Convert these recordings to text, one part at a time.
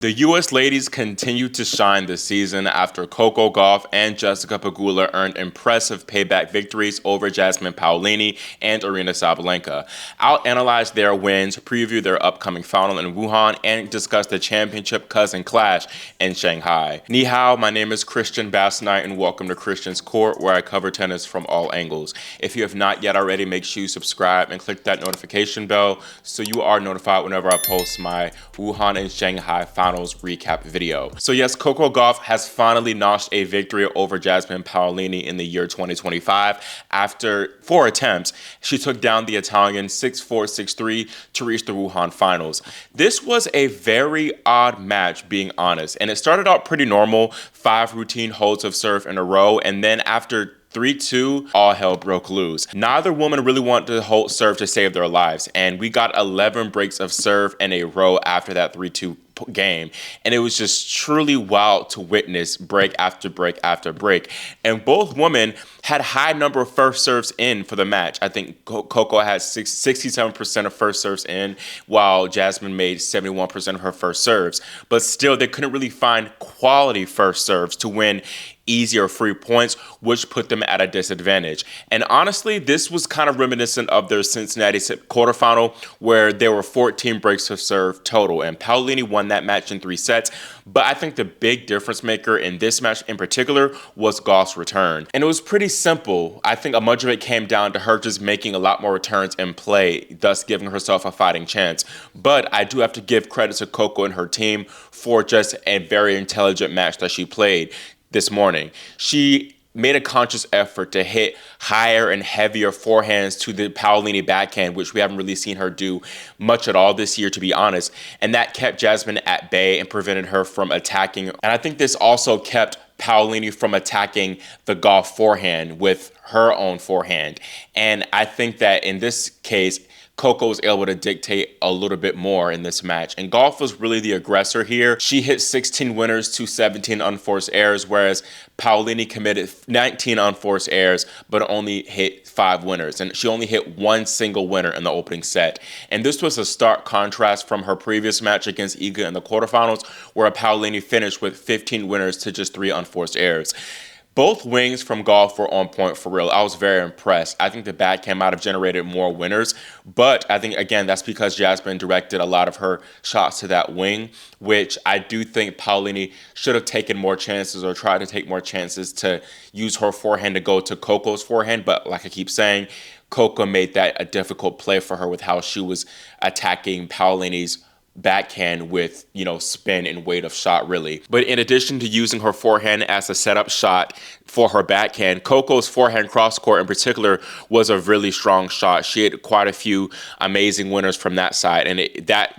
The U.S. ladies continue to shine this season after Coco Gauff and Jessica Pegula earned impressive payback victories over Jasmine Paolini and Aryna Sabalenka. I'll analyze their wins, preview their upcoming final in Wuhan, and discuss the championship cousin clash in Shanghai. Ni hao, my name is Christian Basnight, and welcome to Christian's Court, where I cover tennis from all angles. If you have not yet already, make sure you subscribe and click that notification bell so you are notified whenever I post my Wuhan and Shanghai finals recap video. So yes, Coco Gauff has finally notched a victory over Jasmine Paolini in the year 2025. After 4 attempts, she took down the Italian 6-4, 6-3 to reach the Wuhan finals. This was a very odd match, being honest, and it started out pretty normal, 5 routine holds of serve in a row, and then after 3-2, all hell broke loose. Neither woman really wanted to hold serve to save their lives, and we got 11 breaks of serve in a row after that 3-2 game, and it was just truly wild to witness break after break after break. And both women had high number of first serves in for the match. I think Coco had 67% of first serves in, while Jasmine made 71% of her first serves. But still, they couldn't really find quality first serves to win easier free points, which put them at a disadvantage. And honestly, this was kind of reminiscent of their Cincinnati quarterfinal, where there were 14 breaks of serve total, and Paolini won that match in 3 sets. But I think the big difference maker in this match in particular was Gauff's return. And it was pretty simple. I think much of it came down to her just making a lot more returns in play, thus giving herself a fighting chance. But I do have to give credit to Coco and her team for just a very intelligent match that she played this morning. She made a conscious effort to hit higher and heavier forehands to the Paolini backhand, which we haven't really seen her do much at all this year, to be honest. And that kept Jasmine at bay and prevented her from attacking. And I think this also kept Paolini from attacking the Gauff forehand with her own forehand. And I think that in this case, Coco was able to dictate a little bit more in this match. And Gauff was really the aggressor here. She hit 16 winners to 17 unforced errors, whereas Paolini committed 19 unforced errors, but only hit 5 winners. And she only hit 1 single winner in the opening set. And this was a stark contrast from her previous match against EDGY in the quarterfinals, where Paolini finished with 15 winners to just 3 unforced errors. Both wings from Gauff were on point for real. I was very impressed. I think the backhand might have generated more winners, but I think, again, that's because Jasmine directed a lot of her shots to that wing, which I do think Paolini should have taken more chances or tried to take more chances to use her forehand to go to Coco's forehand. But like I keep saying, Coco made that a difficult play for her with how she was attacking Paolini's backhand with, spin and weight of shot, really. But in addition to using her forehand as a setup shot for her backhand, Coco's forehand cross-court in particular was a really strong shot. She had quite a few amazing winners from that side, and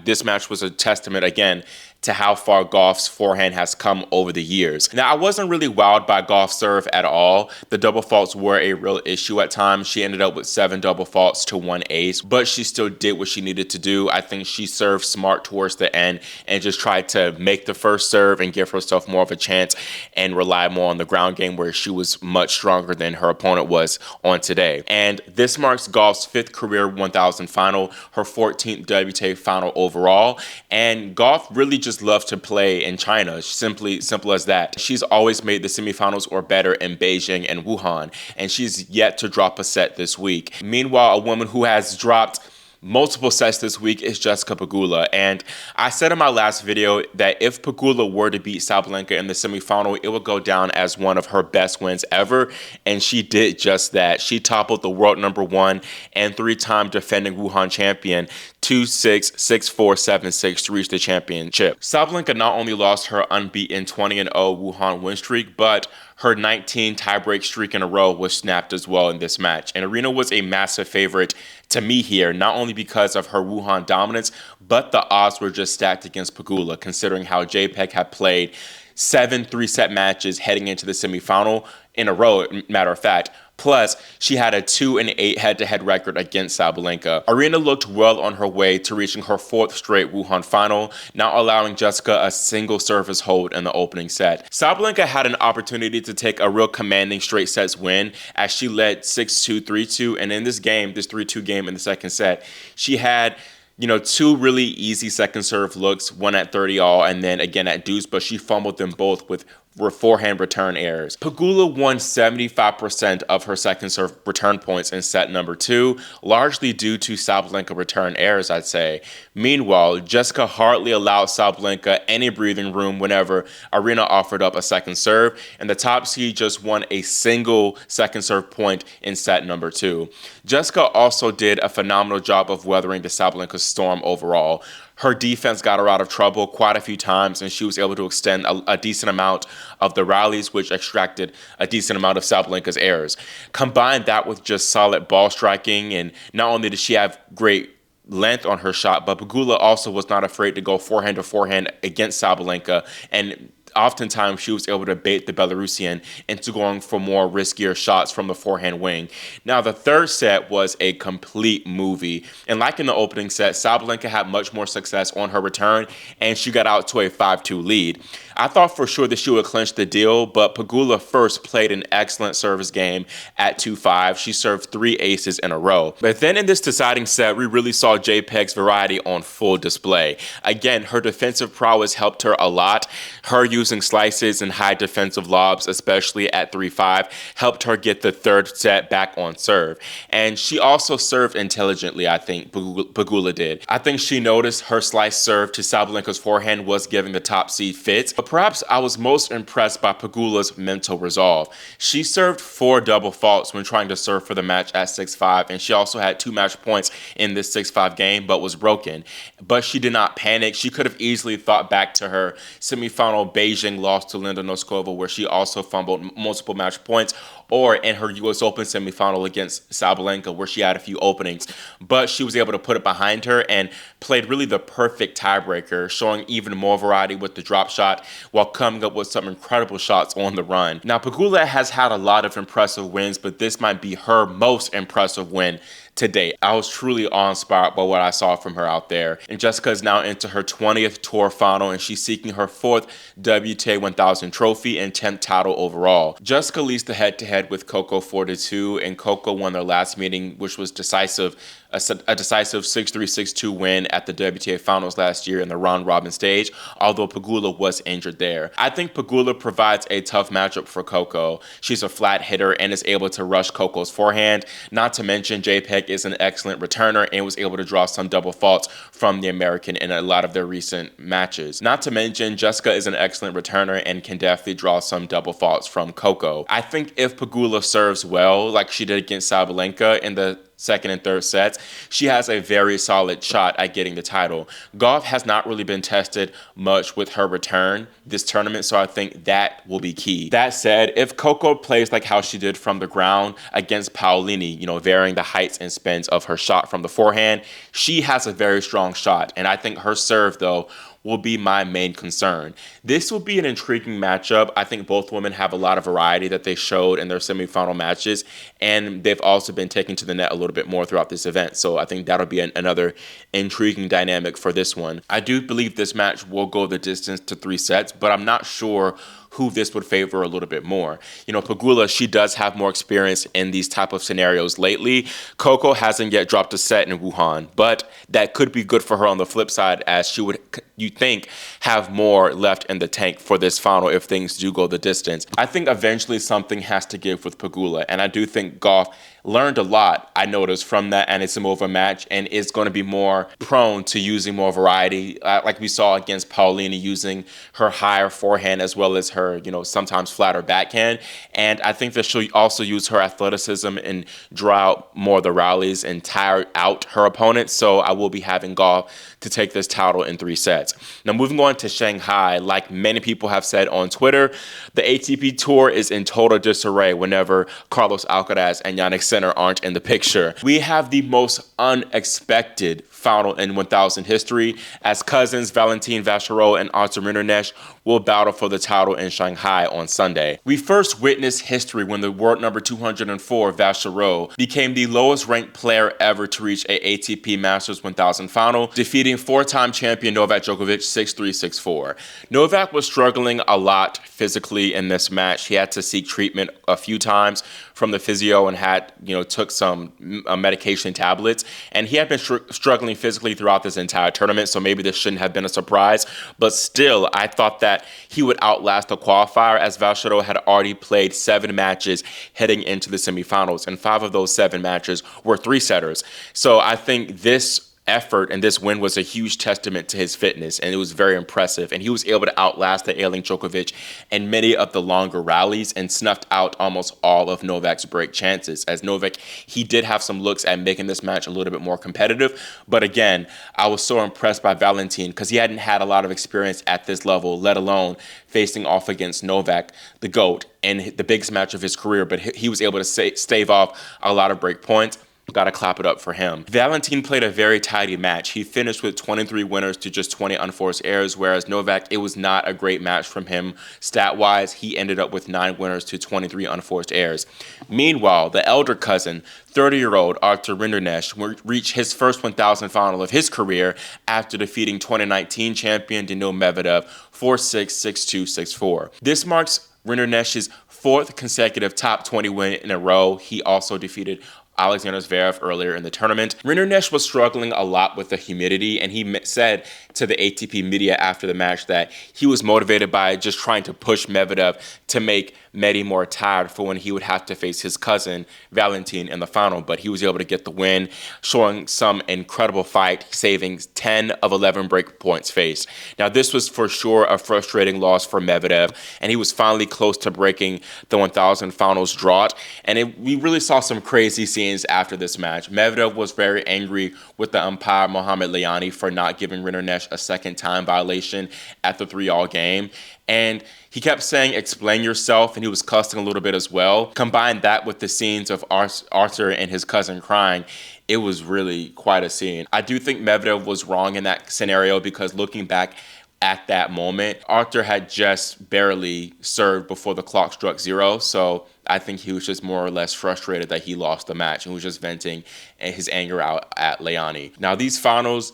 this match was a testament, again, to how far Gauff's forehand has come over the years. Now, I wasn't really wowed by Gauff's serve at all. The double faults were a real issue at times. She ended up with 7 double faults to 1 ace, but she still did what she needed to do. I think she served smart towards the end and just tried to make the first serve and give herself more of a chance and rely more on the ground game, where she was much stronger than her opponent was on today. And this marks Gauff's 5th career 1000 final, her 14th WTA final overall, and Gauff really just loves to play in China. Simple as that. She's always made the semifinals or better in Beijing and Wuhan, and she's yet to drop a set this week. Meanwhile, a woman who has dropped multiple sets this week is Jessica Pegula. And I said in my last video that if Pegula were to beat Sabalenka in the semifinal, it would go down as one of her best wins ever. And she did just that. She toppled the world #1 and 3-time defending Wuhan champion 2-6, 6-4, 7-6 to reach the championship. Sabalenka not only lost her unbeaten 20-0 Wuhan win streak, but her 19 tiebreak streak in a row was snapped as well in this match. And Aryna was a massive favorite to me here, not only because of her Wuhan dominance, but the odds were just stacked against Pegula, considering how JPEG had played 7 3-set matches heading into the semifinal in a row, matter of fact. Plus, she had a 2-8 head-to-head record against Sabalenka. Aryna looked well on her way to reaching her 4th straight Wuhan final, not allowing Jessica a single service hold in the opening set. Sabalenka had an opportunity to take a real commanding straight sets win as she led 6-2, 3-2, and in this 3-2 game in the second set, she had two really easy second serve looks, one at 30 all, and then again at deuce, but she fumbled them both with forehand return errors. Pegula won 75% of her second serve return points in set number 2, largely due to Sabalenka return errors, I'd say. Meanwhile, Jessica hardly allowed Sabalenka any breathing room whenever Aryna offered up a second serve, and the top seed just won a single second serve point in set number 2. Jessica also did a phenomenal job of weathering the Sabalenka storm overall. Her defense got her out of trouble quite a few times, and she was able to extend a decent amount of the rallies, which extracted a decent amount of Sabalenka's errors. Combine that with just solid ball striking, and not only did she have great length on her shot, but Pegula also was not afraid to go forehand to forehand against Sabalenka, and oftentimes she was able to bait the Belarusian into going for more riskier shots from the forehand wing. Now, the third set was a complete movie. And like in the opening set, Sabalenka had much more success on her return, and she got out to a 5-2 lead. I thought for sure that she would clinch the deal, but Pegula first played an excellent service game at 2-5. She served 3 aces in a row. But then in this deciding set, we really saw JPEG's variety on full display. Again, her defensive prowess helped her a lot. Her using slices and high defensive lobs, especially at 3-5, helped her get the third set back on serve. And she also served intelligently, I think, Pegula did. I think she noticed her slice serve to Sabalenka's forehand was giving the top seed fits. But perhaps I was most impressed by Pegula's mental resolve. She served 4 double faults when trying to serve for the match at 6-5, and she also had 2 match points in this 6-5 game, but was broken. But she did not panic. She could have easily thought back to her semifinal Beijing loss to Linda Noskova, where she also fumbled multiple match points, or in her U.S. Open semifinal against Sabalenka, where she had a few openings. But she was able to put it behind her and played really the perfect tiebreaker, showing even more variety with the drop shot while coming up with some incredible shots on the run. Now, Pegula has had a lot of impressive wins, but this might be her most impressive win to date. I was truly awe-inspired by what I saw from her out there. And Jessica is now into her 20th tour final, and she's seeking her 4th WTA 1000 trophy and 10th title overall. Jessica leads the head-to-head with Coco 4-2, and Coco won their last meeting, which was decisive. A decisive 6-3, 6-2 win at the WTA Finals last year in the round-robin stage, although Pegula was injured there. I think Pegula provides a tough matchup for Coco. She's a flat hitter and is able to rush Coco's forehand. Not to mention, JPEG is an excellent returner and was able to draw some double faults from the American in a lot of their recent matches. Not to mention, Jessica is an excellent returner and can definitely draw some double faults from Coco. I think if Pegula serves well, like she did against Sabalenka in the second and third sets, she has a very solid shot at getting the title. Gauff has not really been tested much with her return this tournament, so I think that will be key. That said, if Coco plays like how she did from the ground against Paolini, varying the heights and spins of her shot from the forehand, she has a very strong shot, and I think her serve, though, will be my main concern. This will be an intriguing matchup. I think both women have a lot of variety that they showed in their semifinal matches, and they've also been taken to the net a little bit more throughout this event. So I think that'll be another intriguing dynamic for this one. I do believe this match will go the distance to 3 sets, but I'm not sure who this would favor a little bit more. Pegula, she does have more experience in these type of scenarios lately. Coco hasn't yet dropped a set in Wuhan, but that could be good for her on the flip side, as she would, you think, have more left in the tank for this final if things do go the distance. I think eventually something has to give with Pegula, and I do think Gauff learned a lot, I noticed, from that Anisimova match, and is going to be more prone to using more variety, like we saw against Paolini, using her higher forehand as well as her, sometimes flatter backhand. And I think that she'll also use her athleticism and draw out more of the rallies and tire out her opponent. So I will be having Gauff to take this title in 3 sets. Now, moving on to Shanghai, like many people have said on Twitter, the ATP Tour is in total disarray whenever Carlos Alcaraz and Jannik Sinner aren't in the picture. We have the most unexpected final in 1000 history, as cousins Valentin, Vacherot, and Rinderknech will battle for the title in Shanghai on Sunday. We first witnessed history when the world number 204, Vacherot, became the lowest ranked player ever to reach a ATP Masters 1000 final, defeating 4-time champion Novak Djokovic 6-3, 6-4. Novak was struggling a lot physically in this match. He had to seek treatment a few times from the physio and took some medication tablets, and he had been struggling struggling physically throughout this entire tournament, so maybe this shouldn't have been a surprise. But still, I thought that he would outlast the qualifier, as Vacherot had already played 7 matches heading into the semifinals, and 5 of those 7 matches were 3-setters. So I think this effort and this win was a huge testament to his fitness, and it was very impressive. And he was able to outlast the ailing Djokovic in many of the longer rallies and snuffed out almost all of Novak's break chances. As Novak, he did have some looks at making this match a little bit more competitive, but again, I was so impressed by Valentin because he hadn't had a lot of experience at this level, let alone facing off against Novak, the GOAT, in the biggest match of his career. But he was able to stave off a lot of break points. Got to clap it up for him. Valentin played a very tidy match. He finished with 23 winners to just 20 unforced errors, whereas Novak, it was not a great match from him stat-wise. He ended up with 9 winners to 23 unforced errors. Meanwhile, the elder cousin, 30-year-old Arthur Rinderknech, reached his first 1,000 final of his career after defeating 2019 champion Daniil Medvedev 4-6, 6-2, 6-4. This marks Rinderknech's 4th consecutive top 20 win in a row. He also defeated Alexander Zverev earlier in the tournament. Rinderknech was struggling a lot with the humidity, and he said to the ATP media after the match that he was motivated by just trying to push Medvedev to make Medi more tired for when he would have to face his cousin Valentin in the final. But he was able to get the win, showing some incredible fight, saving 10 of 11 break points faced. Now, this was for sure a frustrating loss for Medvedev, and he was finally close to breaking the 1,000 finals drought. And we really saw some crazy scenes after this match. Medvedev was very angry with the umpire Mohamed Liani for not giving Rinderknech a second time violation at the 3-all game. And he kept saying, "Explain yourself," and he was cussing a little bit as well. Combine that with the scenes of Arthur and his cousin crying, it was really quite a scene. I do think Medvedev was wrong in that scenario because looking back at that moment, Arthur had just barely served before the clock struck 0, so I think he was just more or less frustrated that he lost the match and was just venting his anger out at Liani. Now, these finals,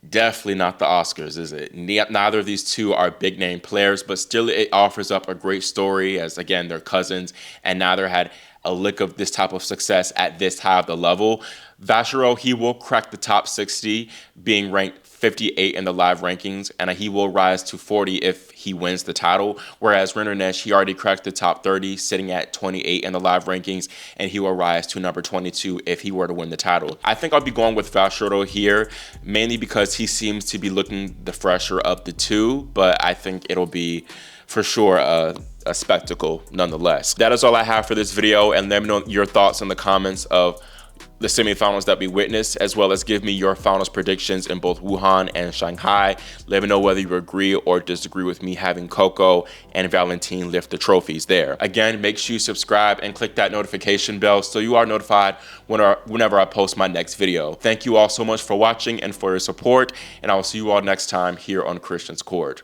definitely not the Oscars, is it? Neither of these two are big name players, but still it offers up a great story as, again, they're cousins, and neither had a lick of this type of success at this high of the level. Vacherot, he will crack the top 60, being ranked 58 in the live rankings, and he will rise to 40 if he wins the title, whereas Rinderknech, he already cracked the top 30, sitting at 28 in the live rankings, and he will rise to number 22 if he were to win the title. I think I'll be going with Vacherot here, mainly because he seems to be looking the fresher of the two, but I think it'll be for sure a spectacle nonetheless. That is all I have for this video, and let me know your thoughts in the comments of the semifinals that we witnessed, as well as give me your finals predictions in both Wuhan and Shanghai. Let me know whether you agree or disagree with me having Coco and Valentin lift the trophies there. Again, make sure you subscribe and click that notification bell so you are notified whenever I post my next video. Thank you all so much for watching and for your support, and I will see you all next time here on Christian's Court.